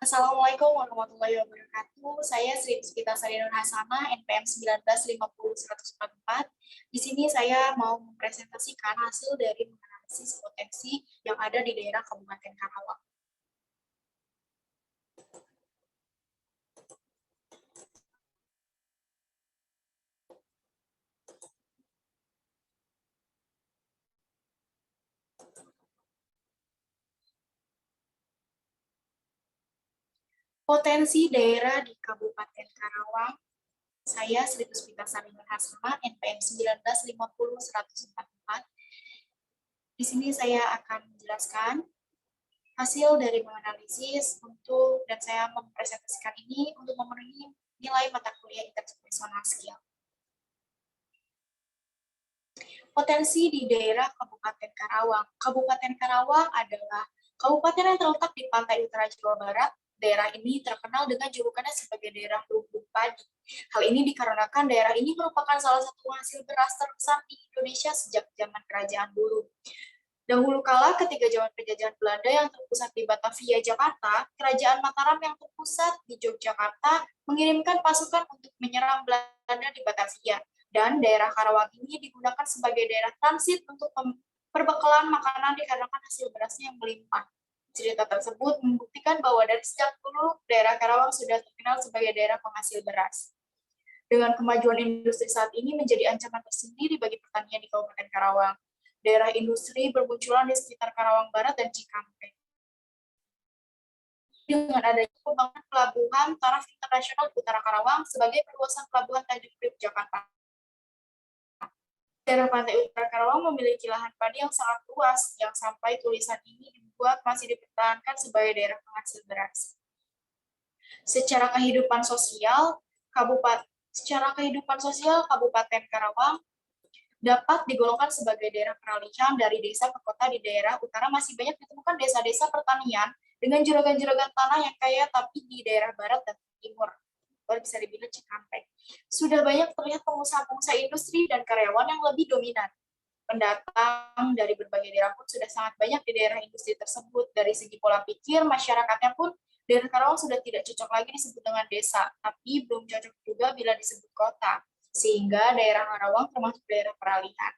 Assalamualaikum warahmatullahi wabarakatuh. Saya Sri Puspita Sari Nur Hasanah, NPM 1950-144. Di sini saya mau mempresentasikan hasil dari menganalisis potensi yang ada di daerah Kabupaten Karawang. Potensi daerah di Kabupaten Karawang, saya Sri Puspita Sari Nur Hasanah, NPM 1950-144. Di sini saya akan menjelaskan hasil dari menganalisis dan saya mempresentasikan ini untuk memenuhi nilai mata kuliah interpersonal skill. Potensi di daerah Kabupaten Karawang. Kabupaten Karawang adalah kabupaten yang terletak di pantai utara Jawa Barat. Daerah ini terkenal dengan julukannya sebagai daerah lumbung padi. Hal ini dikarenakan daerah ini merupakan salah satu penghasil beras terbesar di Indonesia sejak zaman Kerajaan Dulu. Dahulu kala ketika zaman penjajahan Belanda yang terpusat di Batavia, Jakarta, Kerajaan Mataram yang terpusat di Yogyakarta mengirimkan pasukan untuk menyerang Belanda di Batavia. Dan daerah Karawang ini digunakan sebagai daerah transit untuk perbekalan makanan dikarenakan hasil berasnya yang melimpah. Cerita tersebut membuktikan bahwa dari sejak dulu daerah Karawang sudah terkenal sebagai daerah penghasil beras. Dengan kemajuan industri saat ini menjadi ancaman tersendiri bagi pertanian di Kabupaten Karawang. Daerah industri bermunculan di sekitar Karawang Barat dan Cikampek. Dengan adanya pembangunan pelabuhan taraf internasional di Utara Karawang sebagai perluasan pelabuhan Tanjung Priok Jakarta. Daerah pantai utara Karawang memiliki lahan padi yang sangat luas, yang sampai tulisan ini dibuat masih dipertahankan sebagai daerah penghasil beras. Secara kehidupan sosial Kabupaten Karawang dapat digolongkan sebagai daerah peralihan dari desa ke kota. Di daerah utara masih banyak ditemukan desa-desa pertanian dengan juragan-juragan tanah yang kaya, tapi di daerah barat dan timur, baru bisa dibilang Cikampek, sudah banyak terlihat pengusaha-pengusaha industri dan karyawan yang lebih dominan. Pendatang dari berbagai daerah pun sudah sangat banyak di daerah industri tersebut. Dari segi pola pikir, masyarakatnya pun daerah Karawang sudah tidak cocok lagi disebut dengan desa, tapi belum cocok juga bila disebut kota, sehingga daerah Karawang termasuk daerah peralihan.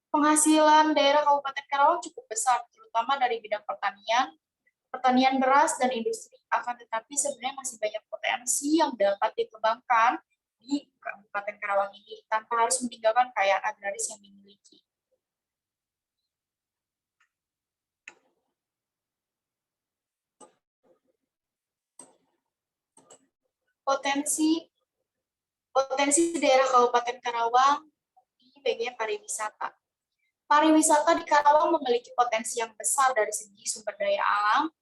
Penghasilan daerah Kabupaten Karawang cukup besar, terutama dari bidang pertanian beras, dan industri. Akan tetapi sebenarnya masih banyak potensi yang dapat dikembangkan di Kabupaten Karawang ini, tanpa harus meninggalkan kekayaan agraris yang dimiliki. Potensi daerah Kabupaten Karawang di bagian pariwisata. Pariwisata di Karawang memiliki potensi yang besar dari segi sumber daya alam,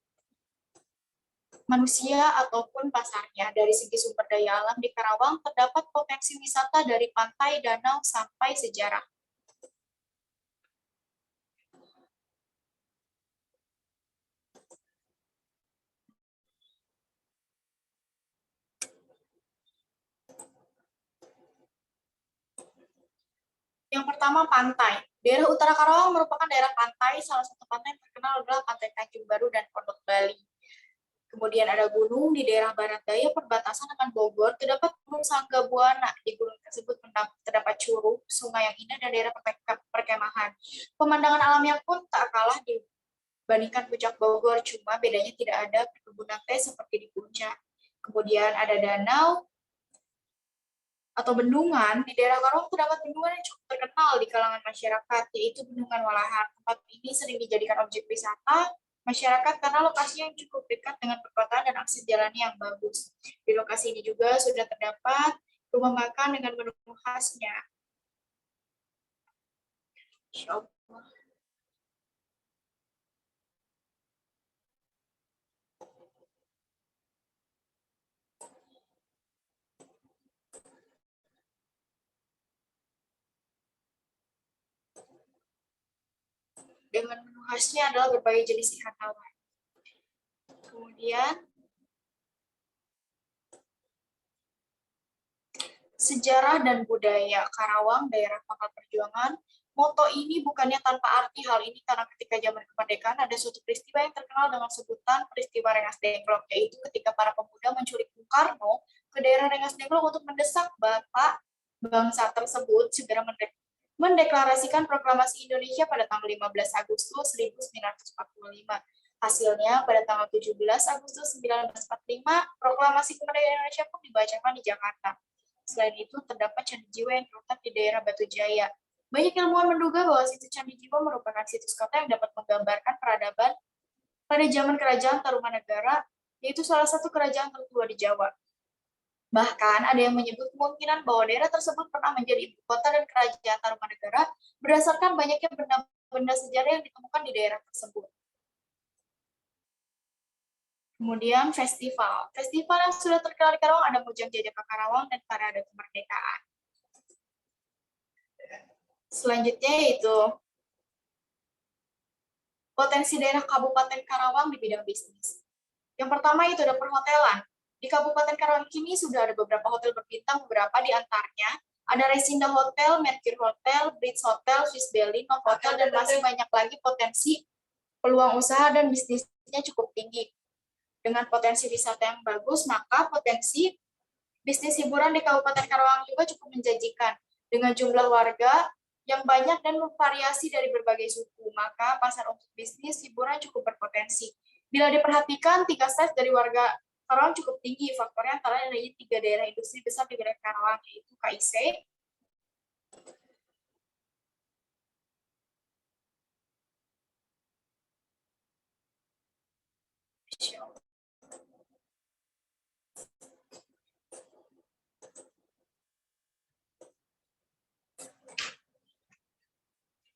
manusia, ataupun pasarnya. Dari segi sumber daya alam di Karawang terdapat potensi wisata dari pantai, danau, sampai sejarah. Yang pertama, pantai. Daerah utara Karawang merupakan daerah pantai. Salah satu pantai yang terkenal adalah Pantai Tanjung Baru dan Pondok Bali. Kemudian ada gunung di daerah barat daya perbatasan dengan Bogor. Terdapat Gunung Sanggabuana. Di gunung tersebut terdapat curug, sungai yang indah, dan daerah perkemahan. Pemandangan alamnya pun tak kalah dibandingkan puncak Bogor, cuma bedanya tidak ada perkebunan teh seperti di puncak. Kemudian ada danau atau bendungan. Di daerah Karawang terdapat bendungan yang cukup terkenal di kalangan masyarakat, yaitu Bendungan Walahar. Tempat ini sering dijadikan objek wisata masyarakat karena lokasinya yang cukup dekat dengan perkotaan dan akses jalannya yang bagus. Di lokasi ini juga sudah terdapat rumah makan dengan menu khasnya. Dengan menu khasnya adalah berbagai jenis ikan tawar. Kemudian sejarah dan budaya Karawang, daerah pangkal perjuangan. Moto ini bukannya tanpa arti. Hal ini karena ketika zaman kemerdekaan ada suatu peristiwa yang terkenal dengan sebutan peristiwa Rengas Dengklok, yaitu ketika para pemuda menculik Bung Karno ke daerah Rengas Dengklok untuk mendesak Bapak bangsa tersebut segera mendeklarasikan proklamasi Indonesia pada tanggal 15 Agustus 1945. Hasilnya, pada tanggal 17 Agustus 1945, proklamasi kemerdekaan Indonesia pun dibacakan di Jakarta. Selain itu, terdapat Candi Jiwa yang terletak di daerah Batu Jaya. Banyak ilmuwan menduga bahwa situs Candi Jiwa merupakan situs kota yang dapat menggambarkan peradaban pada zaman Kerajaan Tarumanegara, yaitu salah satu kerajaan tertua di Jawa. Bahkan ada yang menyebut kemungkinan bahwa daerah tersebut pernah menjadi ibu kota dan kerajaan Tarumanegara berdasarkan banyaknya benda-benda sejarah yang ditemukan di daerah tersebut. Kemudian festival. Festival yang sudah terkenal di Karawang ada Mojang Jajaka Karawang dan Parade Kemerdekaan. Selanjutnya yaitu potensi daerah Kabupaten Karawang di bidang bisnis. Yang pertama itu ada perhotelan. Di Kabupaten Karawang kini sudah ada beberapa hotel berbintang, beberapa di antaranya ada Resinda Hotel, Mercure Hotel, Bridge Hotel, Swiss Berlin, Hotel, dan masih banyak lagi potensi peluang usaha dan bisnisnya cukup tinggi. Dengan potensi wisata yang bagus, maka potensi bisnis hiburan di Kabupaten Karawang juga cukup menjanjikan. Dengan jumlah warga yang banyak dan bervariasi dari berbagai suku, maka pasar untuk bisnis hiburan cukup berpotensi. Bila diperhatikan, tingkat stres dari warga Karawang cukup tinggi. Faktornya antara lain 3 daerah industri besar di wilayah Karawang, yaitu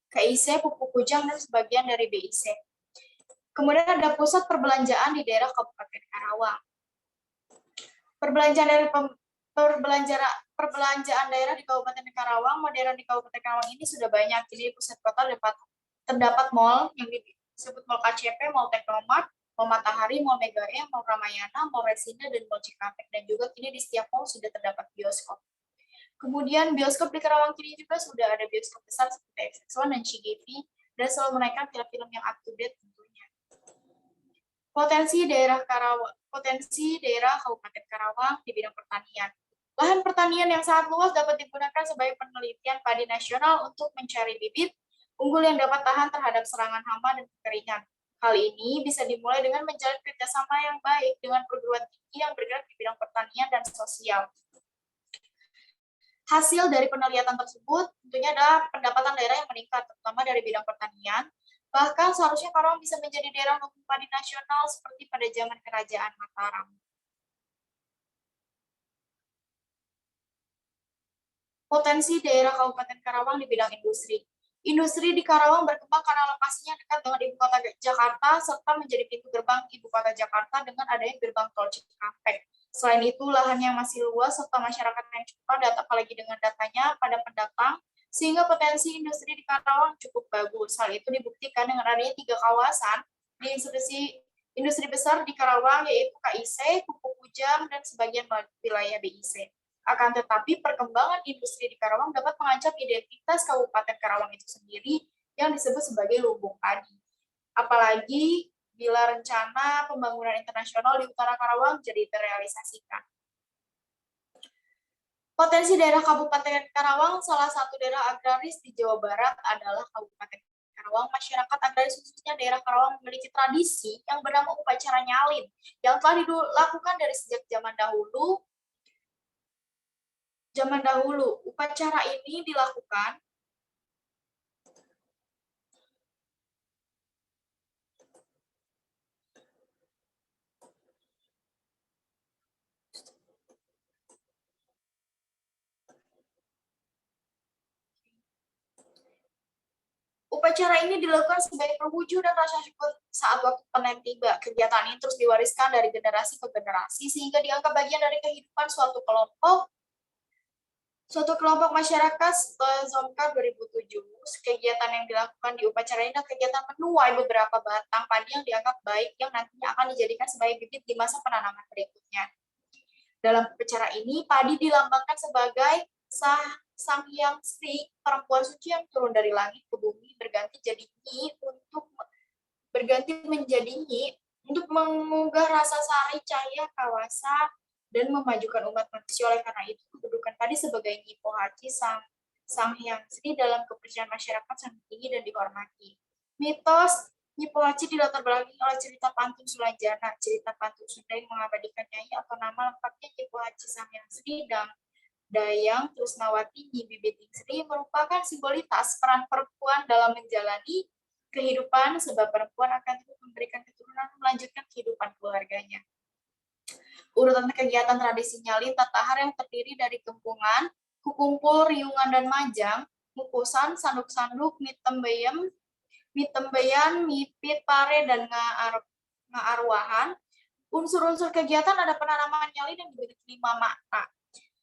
KIC, Pupuk Kujang, dan sebagian dari BIC. Kemudian ada pusat perbelanjaan di daerah Kabupaten Karawang. Perbelanjaan daerah di Kabupaten Karawang, modern di Kabupaten Karawang ini sudah banyak. Jadi pusat kota terdapat mall yang disebut Mall KCP, Mall Teknomart, Mall Matahari, Mall Mega E, Mall Ramayana, Mall Resinda, dan Mall Cikampek. Dan juga kini di setiap mall sudah terdapat bioskop. Kemudian bioskop di Karawang kini juga sudah ada bioskop besar seperti XX1 dan CGV, dan selalu menaikkan film-film yang up to date tentunya. Potensi daerah Kabupaten Karawang di bidang pertanian. Lahan pertanian yang sangat luas dapat digunakan sebagai penelitian padi nasional untuk mencari bibit unggul yang dapat tahan terhadap serangan hama dan kekeringan. Hal ini bisa dimulai dengan menjalin kerjasama yang baik dengan perguruan tinggi yang bergerak di bidang pertanian dan sosial. Hasil dari penelitian tersebut tentunya adalah pendapatan daerah yang meningkat, terutama dari bidang pertanian. Bahkan seharusnya Karawang bisa menjadi daerah lumbung padi nasional seperti pada zaman Kerajaan Mataram. Potensi daerah Kabupaten Karawang di bidang industri. Industri di Karawang berkembang karena lokasinya dekat dengan ibu kota Jakarta serta menjadi pintu gerbang ibu kota Jakarta dengan adanya gerbang tol Cikampek. Selain itu, lahan yang masih luas serta masyarakat yang cukup padat, apalagi dengan datanya pada pendatang, sehingga potensi industri di Karawang cukup bagus. Hal itu dibuktikan dengan adanya 3 kawasan di industri besar di Karawang, yaitu KIC, Pupuk Kujang, dan sebagian wilayah BIC. Akan tetapi, perkembangan industri di Karawang dapat mengancam identitas Kabupaten Karawang itu sendiri yang disebut sebagai lumbung padi. Apalagi bila rencana pembangunan internasional di utara Karawang jadi terrealisasikan. Potensi daerah Kabupaten Karawang, salah satu daerah agraris di Jawa Barat adalah Kabupaten Karawang. Masyarakat agraris khususnya daerah Karawang memiliki tradisi yang bernama upacara nyalin, yang telah dilakukan dari sejak zaman dahulu. Upacara ini dilakukan sebagai perwujudan rasa syukur saat waktu panen tiba. Kegiatan ini terus diwariskan dari generasi ke generasi sehingga dianggap bagian dari kehidupan suatu kelompok masyarakat setelah Zomkar 2007. Kegiatan yang dilakukan di upacara ini adalah kegiatan menuai beberapa batang padi yang dianggap baik yang nantinya akan dijadikan sebagai bibit di masa penanaman berikutnya. Dalam upacara ini, padi dilambangkan sebagai Sang Hyang Sri, perempuan suci yang turun dari langit ke bumi, berganti menjadi Nyi untuk mengubah rasa sari cahaya kawasa dan memajukan umat manusia. Oleh karena itu, kedudukan Padi sebagai Nyi Pohaci Sang Hyang Sri dalam kepercayaan masyarakat sangat tinggi dan dihormati. Mitos Nyi Pohaci dilatar belakangi oleh cerita pantun Sulanjana. Cerita pantun Sunda yang mengabadikan Nyai atau nama lengkapnya Nyi Pohaci Sang Hyang Sri dan Dayang Tresnawati Nyi Bibiting Sri merupakan simbolitas peran perempuan dalam menjalani kehidupan, sebab perempuan akan terus memberikan keturunan melanjutkan kehidupan keluarganya. Urutan kegiatan tradisi nyalin tatahar yang terdiri dari gempungan, kukumpul, riungan, dan majang, mukusan, sanduk-sanduk, mitembeyan, mipit, pare, dan ngaarwahan. Unsur-unsur kegiatan ada penanaman nyalin yang memiliki 5 makna.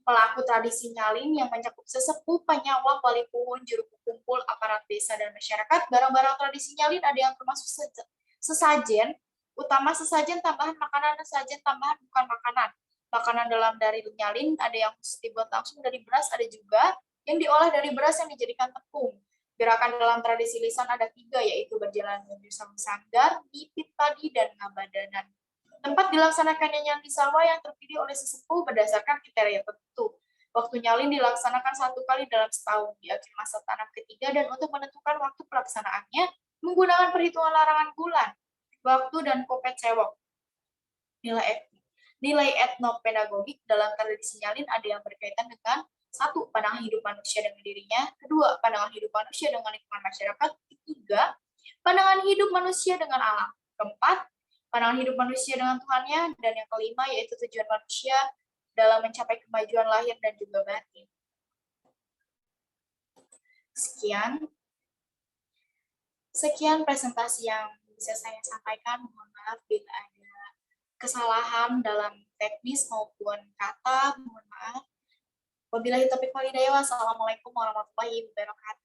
Pelaku tradisi nyalin yang mencakup sesepuh, penyawa, wali puhun, juru kumpul, aparat desa, dan masyarakat. Barang-barang tradisi nyalin ada yang termasuk sesajen, utama sesajen tambahan makanan dan sesajen tambahan bukan makanan. Makanan dalam dari nyalin ada yang dibuat langsung dari beras, ada juga yang diolah dari beras yang dijadikan tepung. Gerakan dalam tradisi lisan ada 3, yaitu berjalan menuju sang sanggar, mipit padi, dan ngabadanan. Tempat dilaksanakannya nyali sawah yang terpilih oleh sesepuh berdasarkan kriteria tertentu. Waktu nyalin dilaksanakan 1 kali dalam setahun di akhir masa tanam ketiga, dan untuk menentukan waktu pelaksanaannya menggunakan perhitungan larangan bulan, waktu, dan kopet sewok. Nilai etnopedagogik dalam tradisi nyalin ada yang berkaitan dengan 1. Pandangan hidup manusia dengan dirinya. 2. Pandangan hidup manusia dengan lingkungan masyarakat. 3. Pandangan hidup manusia dengan alam. 4. Pandangan hidup manusia dengan Tuhannya, dan yang kelima yaitu tujuan manusia dalam mencapai kemajuan lahir dan juga batin. Sekian presentasi yang bisa saya sampaikan. Mohon maaf bila ada kesalahan dalam teknis maupun kata. Mohon maaf. Wabillahi taufiq wal hidayah. Wassalamualaikum warahmatullahi wabarakatuh.